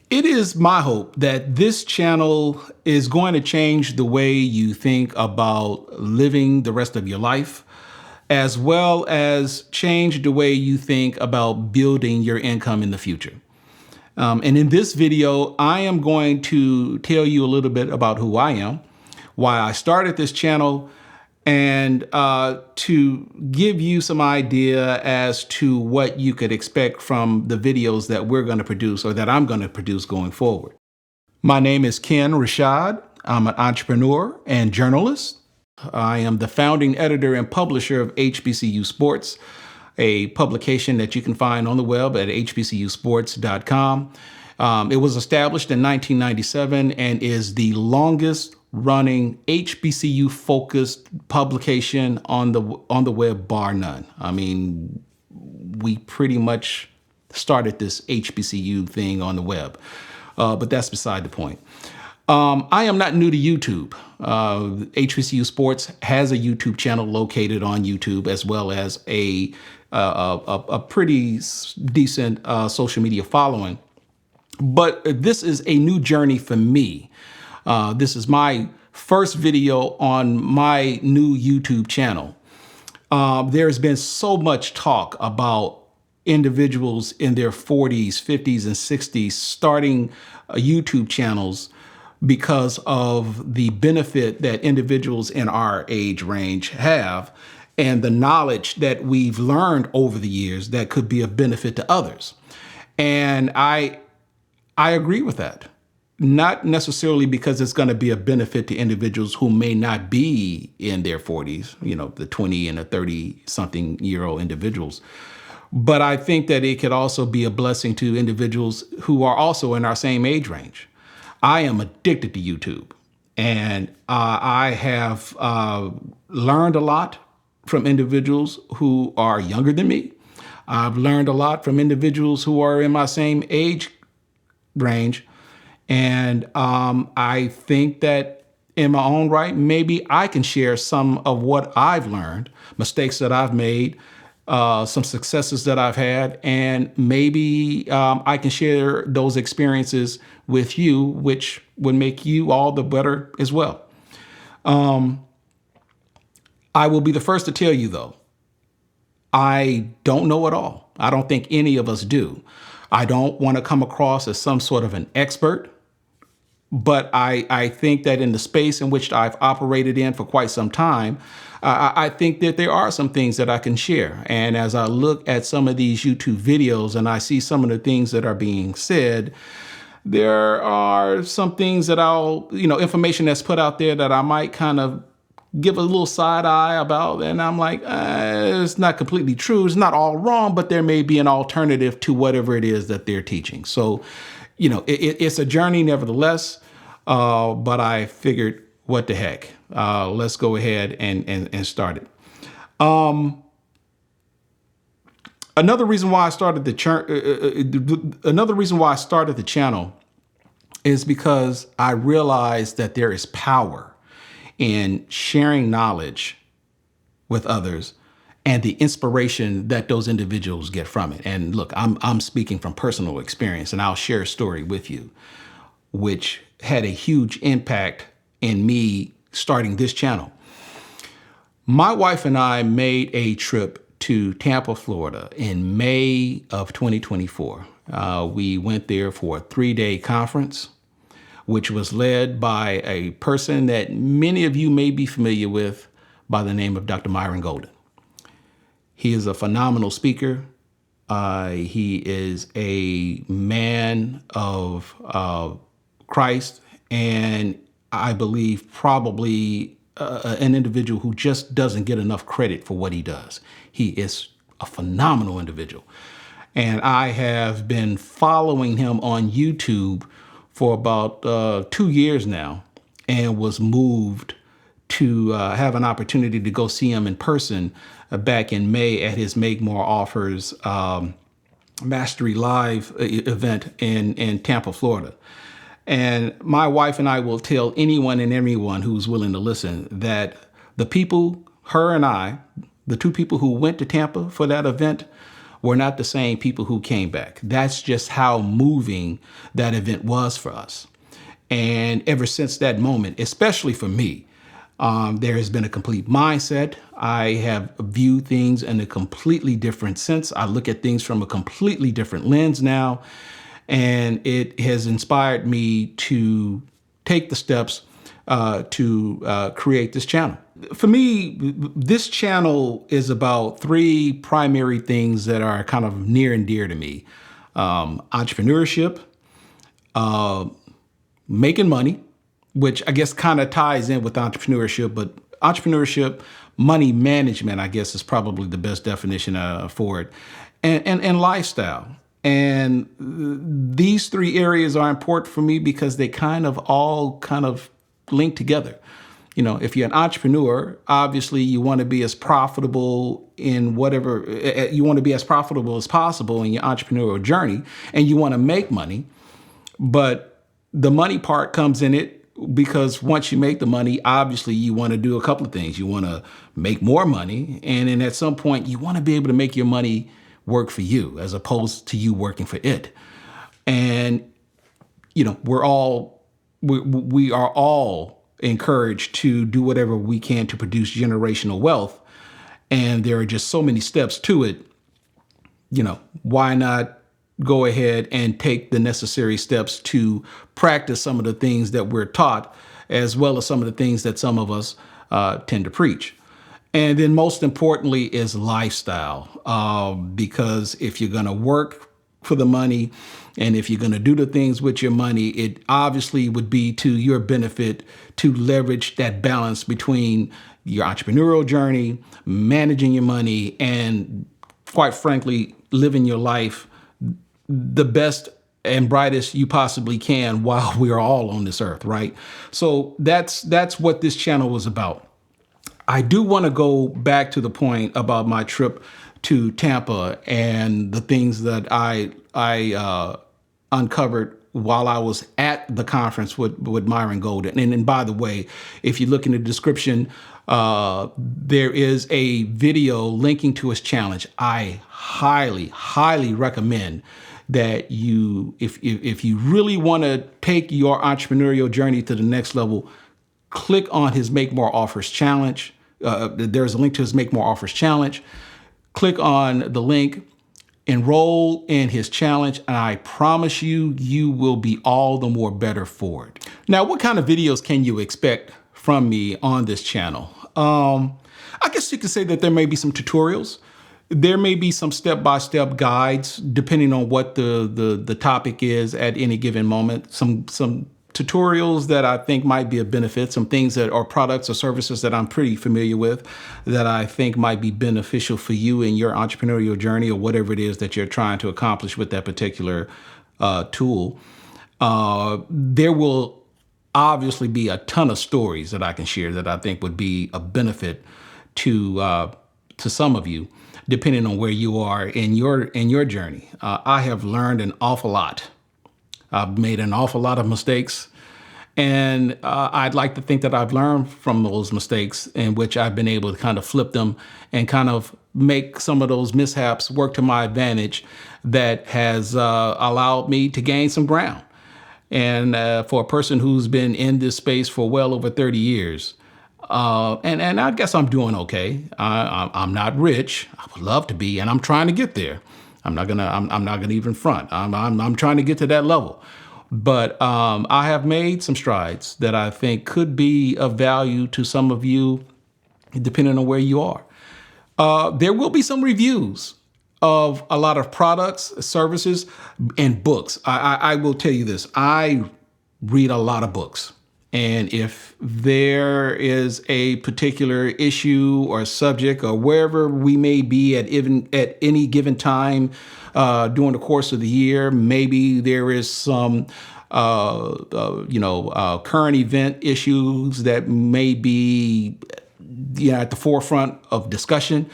It is my hope that this channel is going to change the way you think about living the rest of your life, as well as change the way you think about building your income in the future. And in this video, I am going to tell you a little bit about who I am, why I started this channel, and to give you some idea as to what you could expect from the videos that we're going to produce or that I'm going to produce going forward. My name is Ken Rashad. I'm an entrepreneur and journalist. I am the founding editor and publisher of HBCU Sports, a publication that you can find on the web at hbcusports.com. It was established in 1997 and is the longest running HBCU focused publication on the web, bar none. I mean, we pretty much started this HBCU thing on the web, but that's beside the point. I am not new to YouTube. HBCU Sports has a YouTube channel located on YouTube, as well as a pretty decent social media following. But this is a new journey for me. This is my first video on my new YouTube channel. There's been so much talk about individuals in their 40s, 50s, and 60s starting YouTube channels because of the benefit that individuals in our age range have and the knowledge that we've learned over the years that could be of benefit to others. And I agree with that. Not necessarily because it's going to be a benefit to individuals who may not be in their 40s, the 20 and the 30-something-year-old individuals. But I think that it could also be a blessing to individuals who are also in our same age range. I am addicted to YouTube, and I have learned a lot from individuals who are younger than me. I've learned a lot from individuals who are in my same age range. And I think that in my own right, maybe I can share some of what I've learned, mistakes that I've made, some successes that I've had, and maybe I can share those experiences with you, which would make you all the better as well. I will be the first to tell you, though, I don't know it all. I don't think any of us do. I don't want to come across as some sort of an expert. But I think that in the space in which I've operated in for quite some time, I think that there are some things that I can share. And as I look at some of these YouTube videos and I see some of the things that are being said, there are some things that information that's put out there that I might kind of give a little side eye about. And I'm like, it's not completely true. It's not all wrong, but there may be an alternative to whatever it is that they're teaching. So it's a journey nevertheless, but I figured, what the heck? Let's go ahead and start it. Another reason why I started the channel is because I realized that there is power in sharing knowledge with others and the inspiration that those individuals get from it. And look, I'm speaking from personal experience, and I'll share a story with you, which had a huge impact in me starting this channel. My wife and I made a trip to Tampa, Florida in May of 2024. We went there for a 3-day conference, which was led by a person that many of you may be familiar with by the name of Dr. Myron Golden. He is a phenomenal speaker. He is a man of Christ, and I believe probably an individual who just doesn't get enough credit for what he does. He is a phenomenal individual. And I have been following him on YouTube for about 2 years now, and was moved to have an opportunity to go see him in person back in May at his Make More Offers Mastery Live event in Tampa, Florida. And my wife and I will tell anyone and everyone who's willing to listen that the people, her and I, the two people who went to Tampa for that event, were not the same people who came back. That's just how moving that event was for us. And ever since that moment, especially for me, there has been a complete mindset. I have viewed things in a completely different sense. I look at things from a completely different lens now. And it has inspired me to take the steps to create this channel. For me, this channel is about three primary things that are kind of near and dear to me. Entrepreneurship, making money, which I guess kind of ties in with entrepreneurship, but entrepreneurship, money management, I guess is probably the best definition for it, and lifestyle. And these three areas are important for me because they all link together. You know, if you're an entrepreneur, obviously you want to be as profitable in whatever, you want to be as profitable as possible in your entrepreneurial journey, and you want to make money. But the money part comes in it because once you make the money, obviously you want to do a couple of things. You want to make more money. And then at some point you want to be able to make your money work for you as opposed to you working for it. And, you know, we are all encouraged to do whatever we can to produce generational wealth. And there are just so many steps to it. You know, why not go ahead and take the necessary steps to practice some of the things that we're taught, as well as some of the things that some of us tend to preach. And then most importantly is lifestyle, because if you're going to work for the money and if you're going to do the things with your money, it obviously would be to your benefit to leverage that balance between your entrepreneurial journey, managing your money, and quite frankly, living your life the best and brightest you possibly can while we're all on this earth, right? So that's what this channel was about. I do want to go back to the point about my trip to Tampa and the things that I uncovered while I was at the conference with Myron Golden. And by the way, if you look in the description, there is a video linking to his challenge. I highly, highly recommend that if you really want to take your entrepreneurial journey to the next level, click on his Make More Offers challenge. There's a link to his Make More Offers challenge. Click on the link, enroll in his challenge, and I promise you, you will be all the more better for it. Now, what kind of videos can you expect from me on this channel? I guess you could say that there may be some tutorials. There may be some step-by-step guides, depending on what the topic is at any given moment. Some tutorials that I think might be of benefit, some things that are products or services that I'm pretty familiar with that I think might be beneficial for you in your entrepreneurial journey or whatever it is that you're trying to accomplish with that particular tool. There will obviously be a ton of stories that I can share that I think would be a benefit to some of you, depending on where you are in your journey. I have learned an awful lot. I've made an awful lot of mistakes, and I'd like to think that I've learned from those mistakes in which I've been able to kind of flip them and kind of make some of those mishaps work to my advantage that has allowed me to gain some ground. And for a person who's been in this space for well over 30 years, and I guess I'm doing okay. I'm not rich. I would love to be, and I'm trying to get there. I'm not gonna even front. I'm trying to get to that level, but I have made some strides that I think could be of value to some of you, depending on where you are. There will be some reviews of a lot of products, services, and books. I will tell you this: I read a lot of books. And if there is a particular issue or subject or wherever we may be at any given time during the course of the year, maybe there is some current event issues that may be at the forefront of discussion,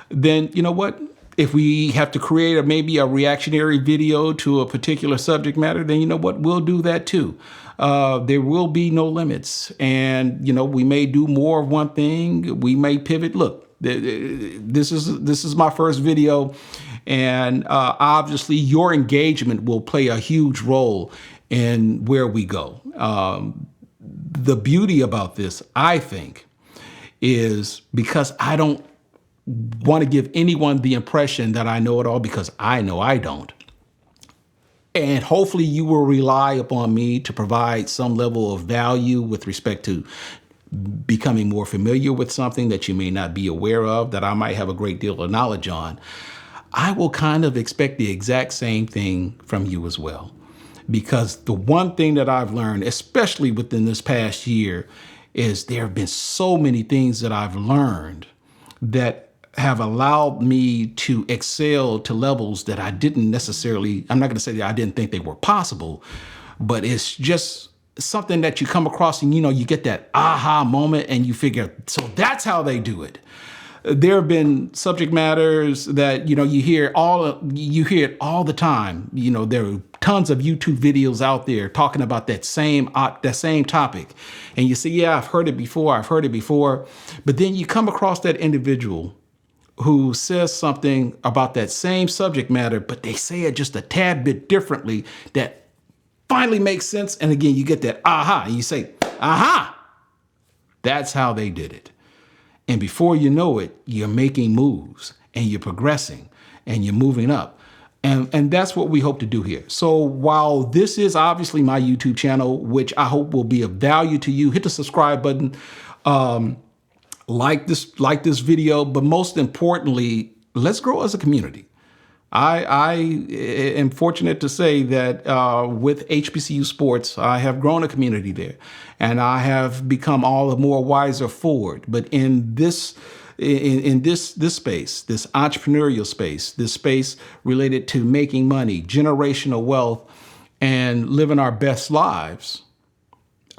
then you know what? If we have to create maybe a reactionary video to a particular subject matter, then you know what? We'll do that too. There will be no limits. And, we may do more of one thing. We may pivot. Look, This is my first video, and obviously your engagement will play a huge role in where we go. The beauty about this, I think, is because I don't want to give anyone the impression that I know it all, because I know I don't. And hopefully you will rely upon me to provide some level of value with respect to becoming more familiar with something that you may not be aware of, that I might have a great deal of knowledge on. I will kind of expect the exact same thing from you as well. Because the one thing that I've learned, especially within this past year, is there have been so many things that I've learned that have allowed me to excel to levels that I didn't necessarily, I'm not going to say that I didn't think they were possible, but it's just something that you come across and, you get that aha moment and you figure, so that's how they do it. There have been subject matters that, you hear it all the time. There are tons of YouTube videos out there talking about that same topic. And you say, yeah, I've heard it before. But then you come across that individual who says something about that same subject matter, but they say it just a tad bit differently that finally makes sense. And again, you get that aha, and you say, aha, that's how they did it. And before you know it, you're making moves and you're progressing and you're moving up. And that's what we hope to do here. So while this is obviously my YouTube channel, which I hope will be of value to you, hit the subscribe button, like this video, but most importantly, let's grow as a community. I am fortunate to say that with HBCU sports, I have grown a community there, and I have become all the more wiser for it. But in this space, this entrepreneurial space, this space related to making money, generational wealth, and living our best lives,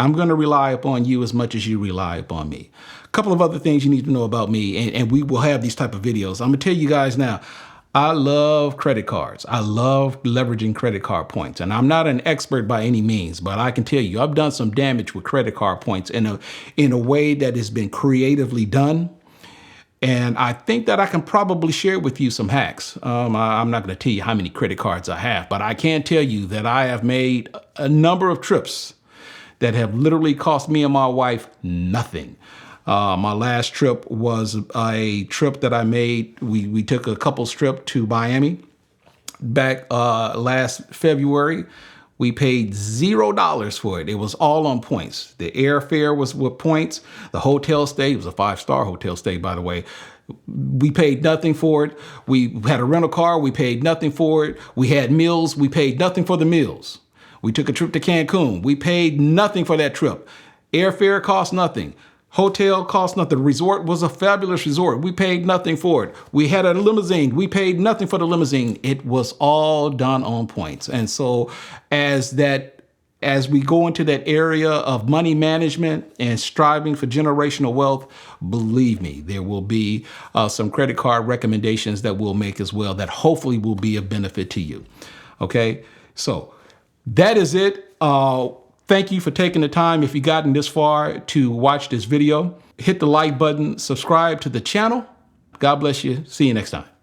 I'm going to rely upon you as much as you rely upon me. A couple of other things you need to know about me, and we will have these type of videos. I'm going to tell you guys now, I love credit cards. I love leveraging credit card points. And I'm not an expert by any means, but I can tell you I've done some damage with credit card points in a way that has been creatively done. And I think that I can probably share with you some hacks. I'm not going to tell you how many credit cards I have, but I can tell you that I have made a number of trips that have literally cost me and my wife nothing. My last trip was a trip that I made. We took a couple's trip to Miami back last February. We paid $0 for it. It was all on points. The airfare was with points. The hotel stay was a 5-star hotel stay, by the way. We paid nothing for it. We had a rental car. We paid nothing for it. We had meals. We paid nothing for the meals. We took a trip to Cancun. We paid nothing for that trip. Airfare cost nothing. Hotel cost nothing. The resort was a fabulous resort. We paid nothing for it. We had a limousine. We paid nothing for the limousine. It was all done on points. And so as we go into that area of money management and striving for generational wealth, believe me, there will be some credit card recommendations that we'll make as well that hopefully will be of benefit to you. Okay, so that is it. Thank you for taking the time, if you've gotten this far, to watch this video. Hit the like button, subscribe to the channel. God bless you. See you next time.